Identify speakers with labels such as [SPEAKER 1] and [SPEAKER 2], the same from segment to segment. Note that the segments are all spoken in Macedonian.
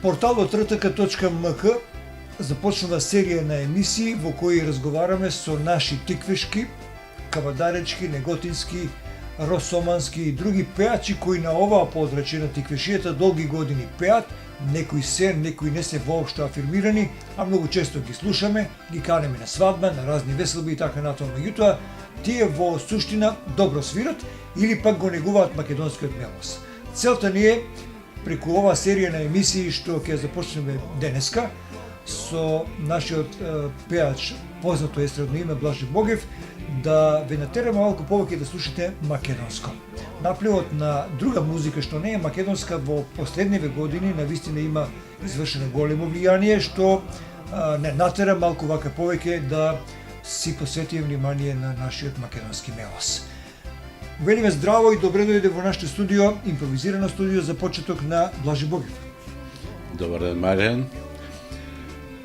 [SPEAKER 1] Порталот rtk.mk започнува серија на емисии во кои разговараме со наши тиквешки, кавадаречки, неготински, росомански и други пеачи кои на оваа подрачје на тиквешијата долги години пеат, некои се, некои не се воопшто афирмирани, а многу често ги слушаме, ги канеме на свадба, на разни веселби и така натаму. Меѓутоа, тие во суштина добро свират или пак го негуваат македонскиот мелос. Целта ни е преку оваа серија на емисии што ќе започнеме денеска со нашиот пеач, познато естрадно име Блаже Богев, да ве натераме малку повеќе да слушате македонско. Напливот на друга музика што не е македонска во последниве години навистина има извршено големо влијание што не натера малку вака повеќе да си посветиме внимание на нашиот македонски мелос. Велиме здраво и добре дојде во нашето студио, импровизирано студио за почеток на Блаже Богев.
[SPEAKER 2] Добар ден, Маријан.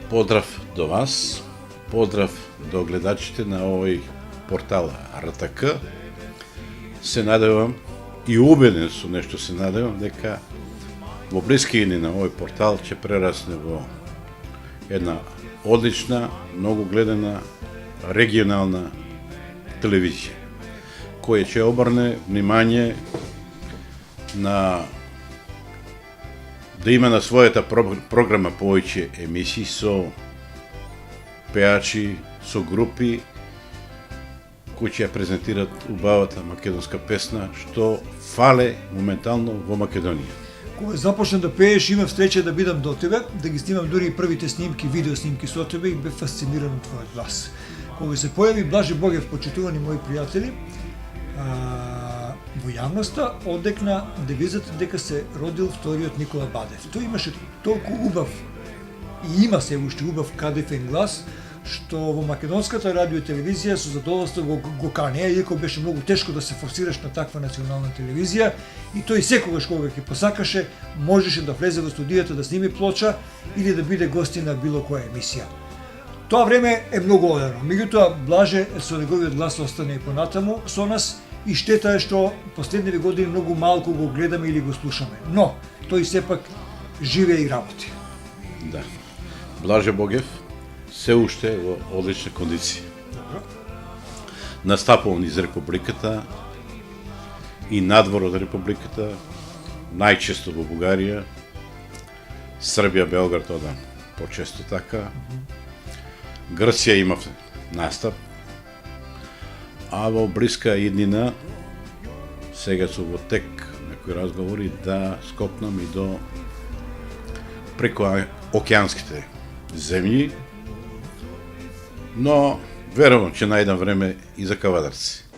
[SPEAKER 2] Поздрав до вас, поздрав до гледачите на овој портал RTK. Се надевам и убеден сум, нешто се надевам, дека во блискини на овој портал ќе прерасне во една одлична, многу гледана регионална телевизија, која ќе обрне внимание на да има на својата програма повеќе емисии со пеачи, со групи кои ќе ја презентират убавата македонска песна што фале моментално во Македонија.
[SPEAKER 1] Кога започна да пееш, имав среќа да бидам до тебе, да ги снимам дури и првите снимки, видео снимки со тебе и бев фасциниран од твојот глас. Кога се појави Блаже Богев, почитувани мои пријатели, во јавноста одекна девизата дека се родил вториот Никола Бадев. Тој имаше толку убав и има се уште убав кадефен глас, што во македонската радио и телевизија со задоволство го канеа, иако беше многу тешко да се форсираш на таква национална телевизија, и тој секогаш кога ќе посакаше, можеше да влезе во студијата да сними плоча или да биде гостин на било која емисија. Тоа време е многу одавно, меѓутоа Блаже со неговиот глас остане и понатаму со нас и штета е што последниве години многу малку го гледаме или го слушаме, но тој сепак живее и работи.
[SPEAKER 2] Да. Блаже Богев се уште во одлична кондиција.
[SPEAKER 1] Добро.
[SPEAKER 2] Настапувал низ Републиката и надвор од Републиката, најчесто во Бугарија, Србија, Белград одам почесто така. Грција имав настап, а во блиска иднина, сега су во тек некои разговори да скокнам и до преку океанските земји, но верувам ќе најдам време и за кавадарци.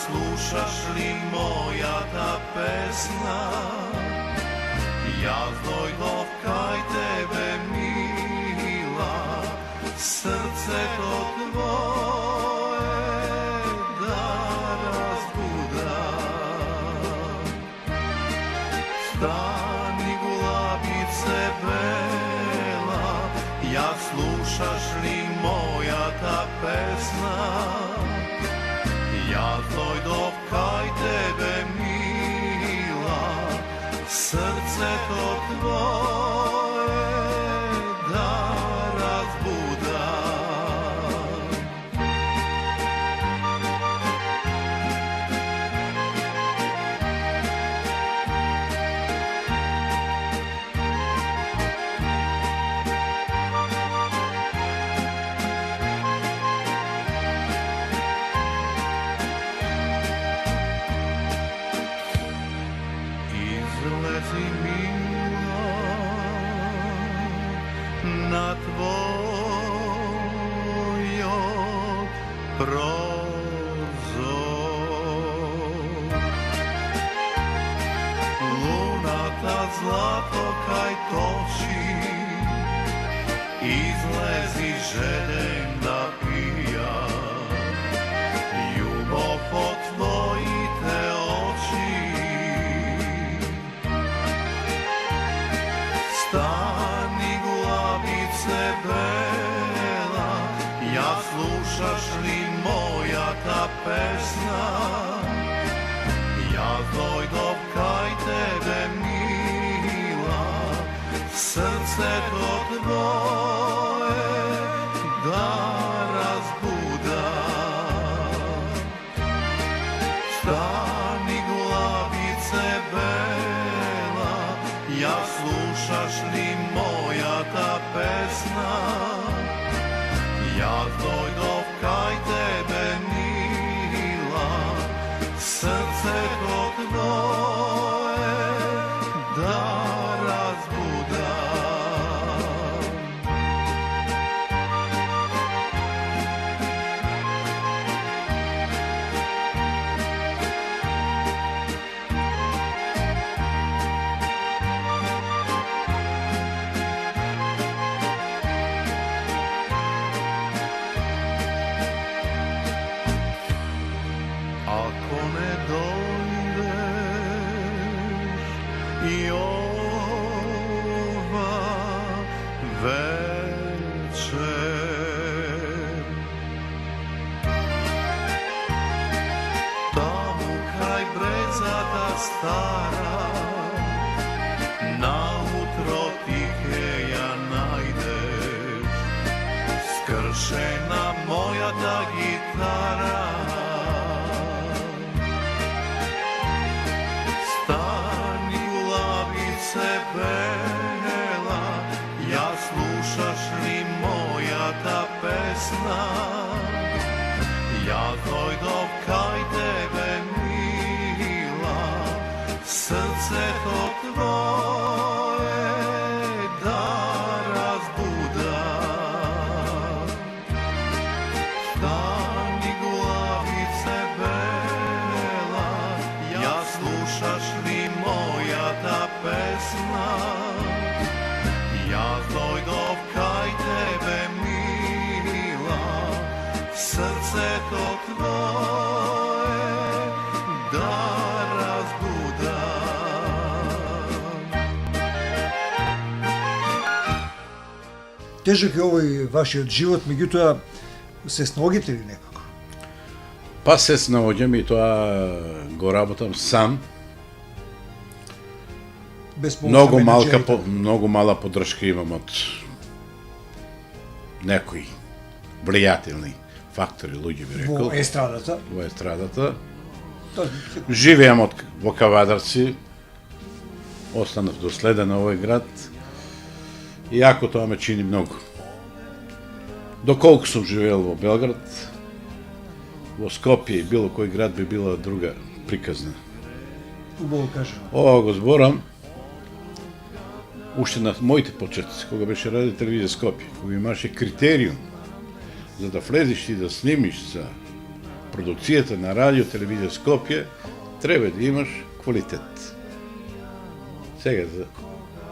[SPEAKER 3] Slušaš li moja ta pesna? Ja dojdov kaj tebe mila, srce to tvoje da razbudam. Stani gulabice bela, ja slušaš li moja ta pesna? Ja dojdov kaj tebe mila, srce to tvoje da razbudam. prozor. Lunata zlato kaj toči, izlezi želim da pijam ljubav od tvojite oči. Stani glavice bela, ja slušaš li moja ta pesna, ja dojdov kaj tebe mila, srce to tvoje da razbudam. Stani glavice bela, ja slušaš li moja ta pesna, ja dojdov kaj tebe mila, srce to tvoje da razbudam. Ako ne dojdeš i ova večer, tamo kraj brezata stara, nautro tihe ja najdeš, skršena moja ta gitara. Stani glavice bela, ja slušaš li moja ta pesna, ja dojdov kaj tebe mila, srce to tvoje da razbudam. Stani glavice bela, ja slušaš li moja ta pesna, ja dojdov kaj tebe mila, srce to tvoje da razbudam.
[SPEAKER 1] Тежък е овој вашиот живот, меѓутоа се сногите ли некако?
[SPEAKER 2] Па се снаоѓам и тоа го работам сам.
[SPEAKER 1] Без помош на менеджерите?
[SPEAKER 2] Многу мала поддршка имам од некои влијателни фактори, луѓе би рекол,
[SPEAKER 1] Во естрадата?
[SPEAKER 2] во естрадата.
[SPEAKER 1] Тоа-
[SPEAKER 2] Живеам во Кавадарци, останав доследен на овој град, иако тоа ме чини многу. Доколку сум живеел во Белград, во Скопје и било кој град би била друга приказна.
[SPEAKER 1] Убаво кажа.
[SPEAKER 2] Ова го зборам уште на моите почетоци, кога беше радио телевизија Скопје, кога имаше критериум за да влезеш и да снимиш за продукцијата на радио телевизија Скопје, треба да имаш квалитет. Сега, за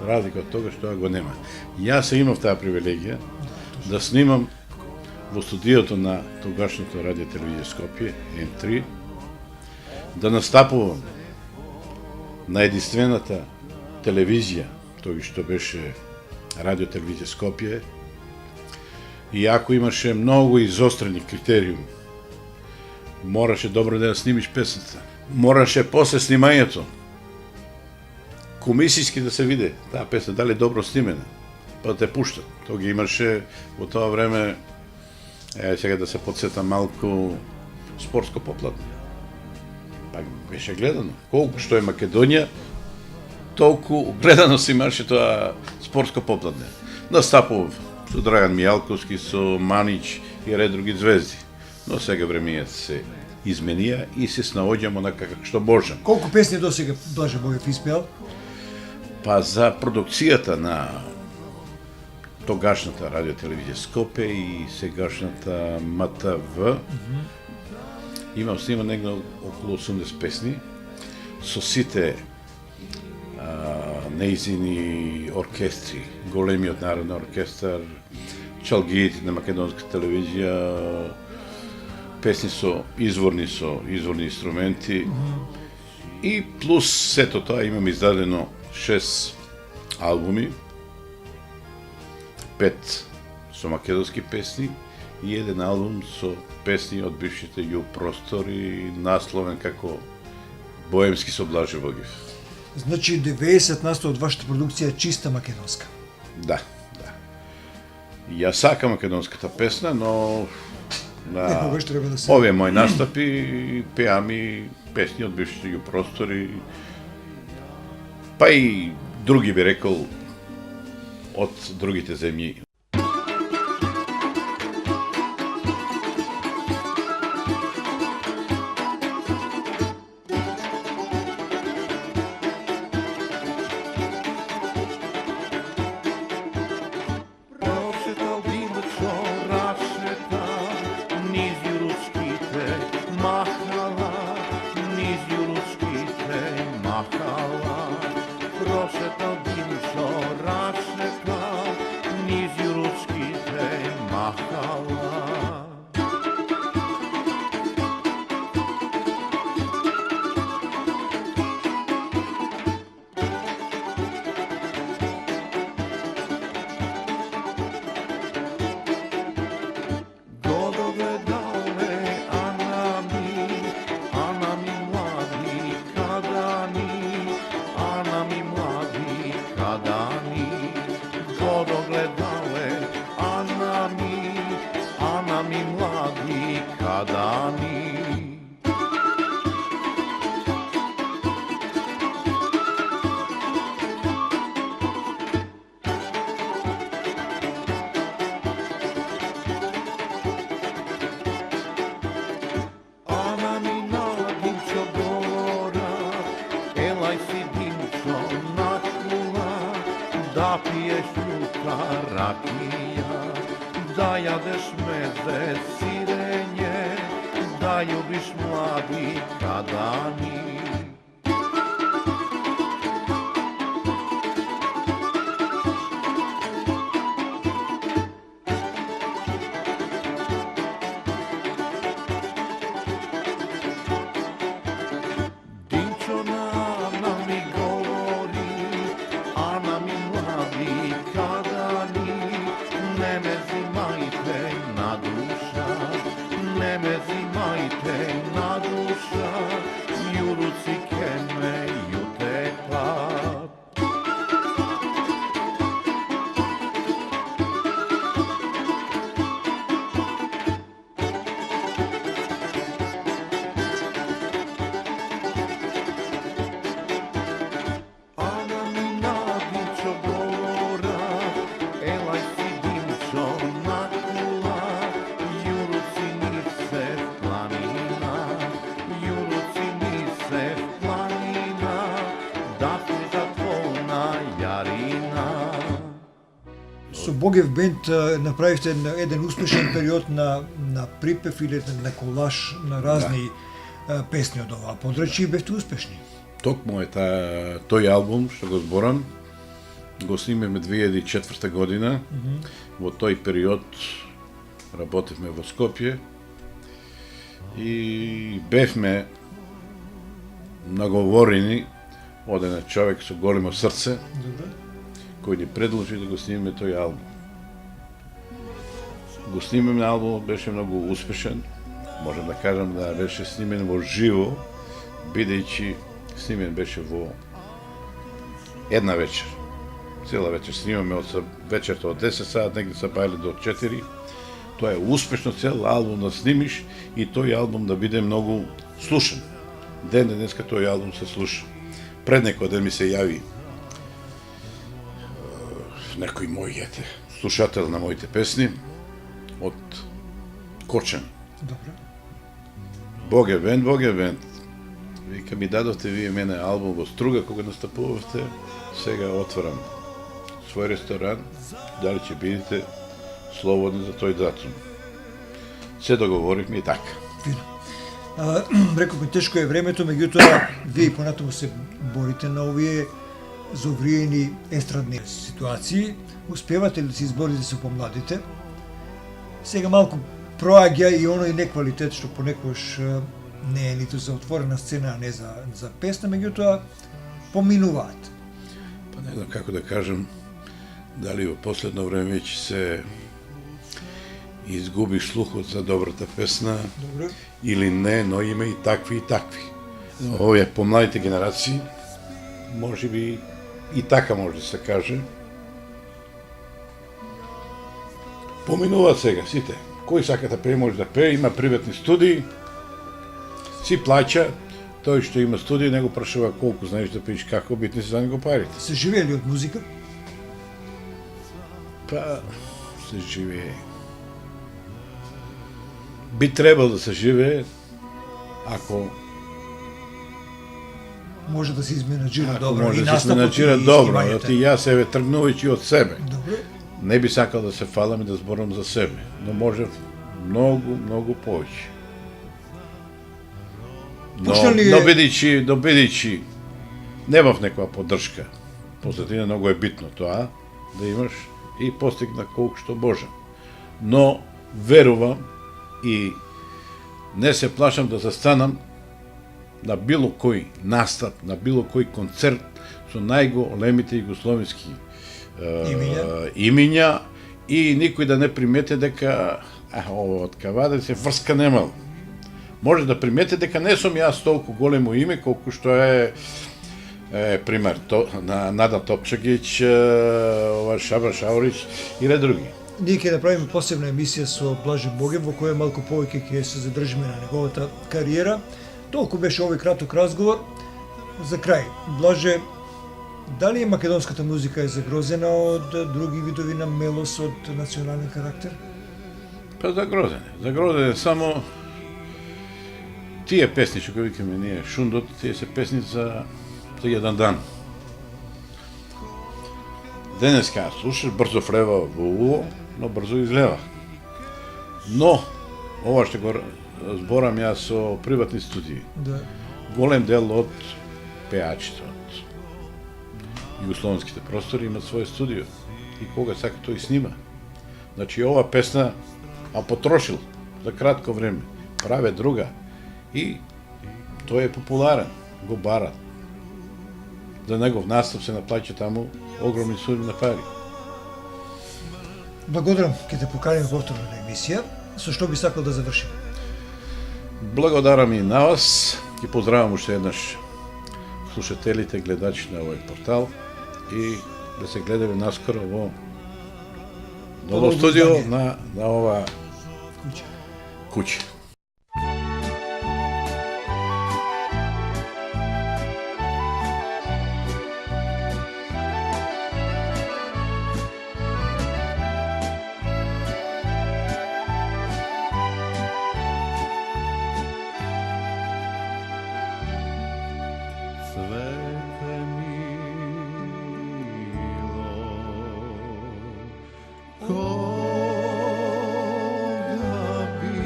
[SPEAKER 2] разлика од тога што го нема. Јас се имав таа привилегија да снимам во студиото на тогашното радио телевизија Скопје, М3, да настапувам на единствената телевизија, тој што беше радио телевизија Скопје, иако имаше многу изострени критериуми, мораше добро да ја снимиш песната. Мораше после снимањето комисијски да се види таа песна дали добро снимена, па да те пуштат. Тоа ги имаше во тоа време, сега да се подсетам малку, спортско попладне. Па беше гледано. Колку што е Македонија, толку гледаност имаше тоа спортско попладне. Настапував со Драган Мијалковски, со Манич и ред други звезди. Но сега времењата се изменија и се снаоѓам онака како што можам.
[SPEAKER 1] Колку песни досега Блаже Бојев испеал?
[SPEAKER 2] Па за продукцијата на тогашната радио телевизија Скопје и сегашната МТВ. Имам снима негде околу 80 песни со сите неизини оркестри, големиот народен оркестар, чалгиите на македонска телевизија, песни со изворни инструменти и плюс сето тоа имам издадено 6 албуми, 5 со македонски песни и еден албум со песни од бившите ју простори, насловен како Боемски со Блаже Богиев.
[SPEAKER 1] Значи 90% од вашата продукција е чиста македонска.
[SPEAKER 2] Да. Јас сакам македонската песна, но
[SPEAKER 1] Некогаш треба да се...
[SPEAKER 2] овие мои настапи пеам и песни од бившите ју простори, па и други би рекол од другите земји.
[SPEAKER 3] Прошетал димчо рашета, низ јуруските махала, низ јуруските махала. Прошетал димчо рашета, низ јуруските махала. Da piješ ljuta rakija, da jadeš meze sirenje, da ljubiš mladi kadani. Dinčo Ana mi govori, Ana mi mladi kadani, ne me zimajte na duša, ne me zimajte na duša, juruci keme jutepat. Ana mi na Dinčo govora, elaj si Dinčo na kula, juruci mi se planina, juruci mi se planina, da sniža tvona jarina.
[SPEAKER 1] Со Богев бенд направивте еден успешен период на припев или на колаж на разни песни од оваа подрачје и бевте успешни.
[SPEAKER 2] Токму е тој албум што го зборам, го снимеме 2004 година. Во тој период работевме во Скопје и бевме наговорени од еден човек со големо срце,
[SPEAKER 1] Добре.
[SPEAKER 2] кој ни предложи да го снимеме тој албум. Го снимеме албумот, беше многу успешен. Можам да кажам да беше снимен во живо, бидејќи снимен беше во една вечер. Цела вечер снимаме од вечерта од 10 саат, негде се бајле до 4. Тоа е успешно цел албум да снимиш и тој албум да биде многу слушан. Ден денеска тој албум се слуша. Пред некој ден ми се јави некој мој слушател на моите песни од Корчани.
[SPEAKER 1] Добре.
[SPEAKER 2] Богев бенд. Вика, ми дадовте вие мене албум во Струга кога настапувавте, сега отварам svoj restoran, da li će biti slobodni za toj datum. Се договорихме и така.
[SPEAKER 1] Рекохме, тешко е времето, меѓутоа, вие и понатаму се борите на овие зовриени естрадни ситуации. Успевате ли да се изборите со помладите? Сега малку проаѓа и оној неквалитет што понекогаш не е ниту за отворена сцена, а не за песна, меѓутоа поминуваат.
[SPEAKER 2] Па не знам како да кажем, дали во последно време ќе се изгуби слухот за добрата песна
[SPEAKER 1] Добро.
[SPEAKER 2] или не, но има и такви и такви. Овие помладите генерации, може би и така може да се каже, поминуваат сега сите. Кој сака да пее, може да пее, има приватни студии, си плаќа, тој што има студија не го прашува колку знаеш да пееш, како, битни се за него парите.
[SPEAKER 1] Се живеели од музика?
[SPEAKER 2] Па, се живее. Би требало да се живее, ако
[SPEAKER 1] Може да се изменаџира
[SPEAKER 2] ако
[SPEAKER 1] добро.
[SPEAKER 2] може
[SPEAKER 1] и
[SPEAKER 2] да се
[SPEAKER 1] настапот,
[SPEAKER 2] изменаџира
[SPEAKER 1] и
[SPEAKER 2] добро,
[SPEAKER 1] снимањето.
[SPEAKER 2] оти јас себе тргнувајќи од себе.
[SPEAKER 1] Добро.
[SPEAKER 2] Не би сакал да се фалам и да зборам за себе, но може многу, многу повеќе.
[SPEAKER 1] Пушна ли е-
[SPEAKER 2] Но бидејќи немав некоја поддршка, позадина многу е битно тоа, да имаш и постигна колку што можам. Но верувам и не се плашам да застанам на било кој настап, на било кој концерт со најголемите југословенски имиња и никој да не примети дека ово од каваде се врска немал. Може да примети дека не сум јас толку големо име колку што е пример на Нада Топчагиќ, Шабра Шаурич и ред други.
[SPEAKER 1] Ние ќе направиме посебна емисија со Блаже Богев, во која малку повеќе ќе се задржиме на неговата кариера. Толку беше овој краток разговор. За крај, Блаже, дали македонската музика е загрозена од други видови на мелос од национален карактер?
[SPEAKER 2] Па загрозен е само тие песни што ги викаме ние шундот, тие се песни за еден дан. Денеска слушаш, брзо влева во уво, но брзо излева. Но, ова што го зборам јас со приватни студии,
[SPEAKER 1] Да.
[SPEAKER 2] голем дел од пеачите од југословенските простори имат своје студио и кога сака тој снима. Значи ова песна, а потрошил за кратко време, праве друга и тој е популарен, го барат. За негов настап се наплаќа таму огромни суми на пари.
[SPEAKER 1] Благодарам, ќе те поканим повторно на емисија. Со што би сакал да завршим?
[SPEAKER 2] Благодарам и на вас. Ги поздравам уште еднаш слушателите, гледачи на овој портал и да се гледаме наскоро во ново
[SPEAKER 1] Ново
[SPEAKER 2] студио
[SPEAKER 1] издание.
[SPEAKER 2] на ова
[SPEAKER 1] Куќа.
[SPEAKER 2] куќа.
[SPEAKER 3] Svete milo, koga bi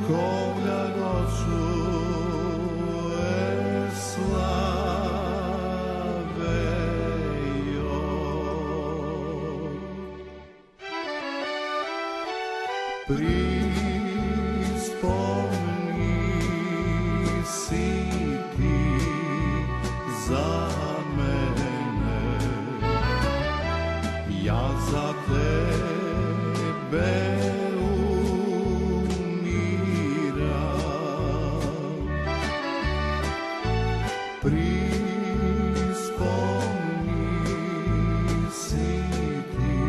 [SPEAKER 3] Koga dočuje slave joj. Prispomni si ti za mene, ja za tebe prispomni si ti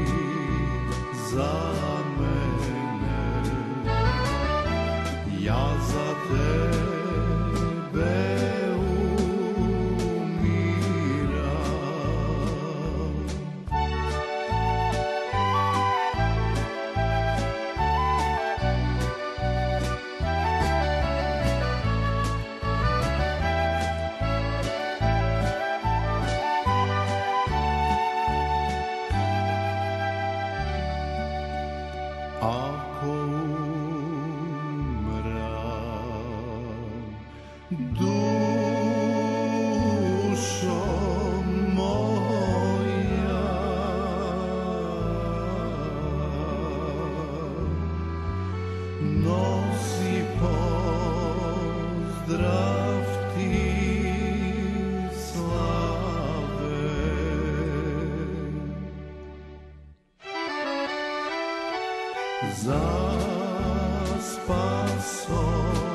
[SPEAKER 3] za mene, ja za tebe umiram. Ako umram, dušo moja, nosi pozdrav ti slave. Za spasom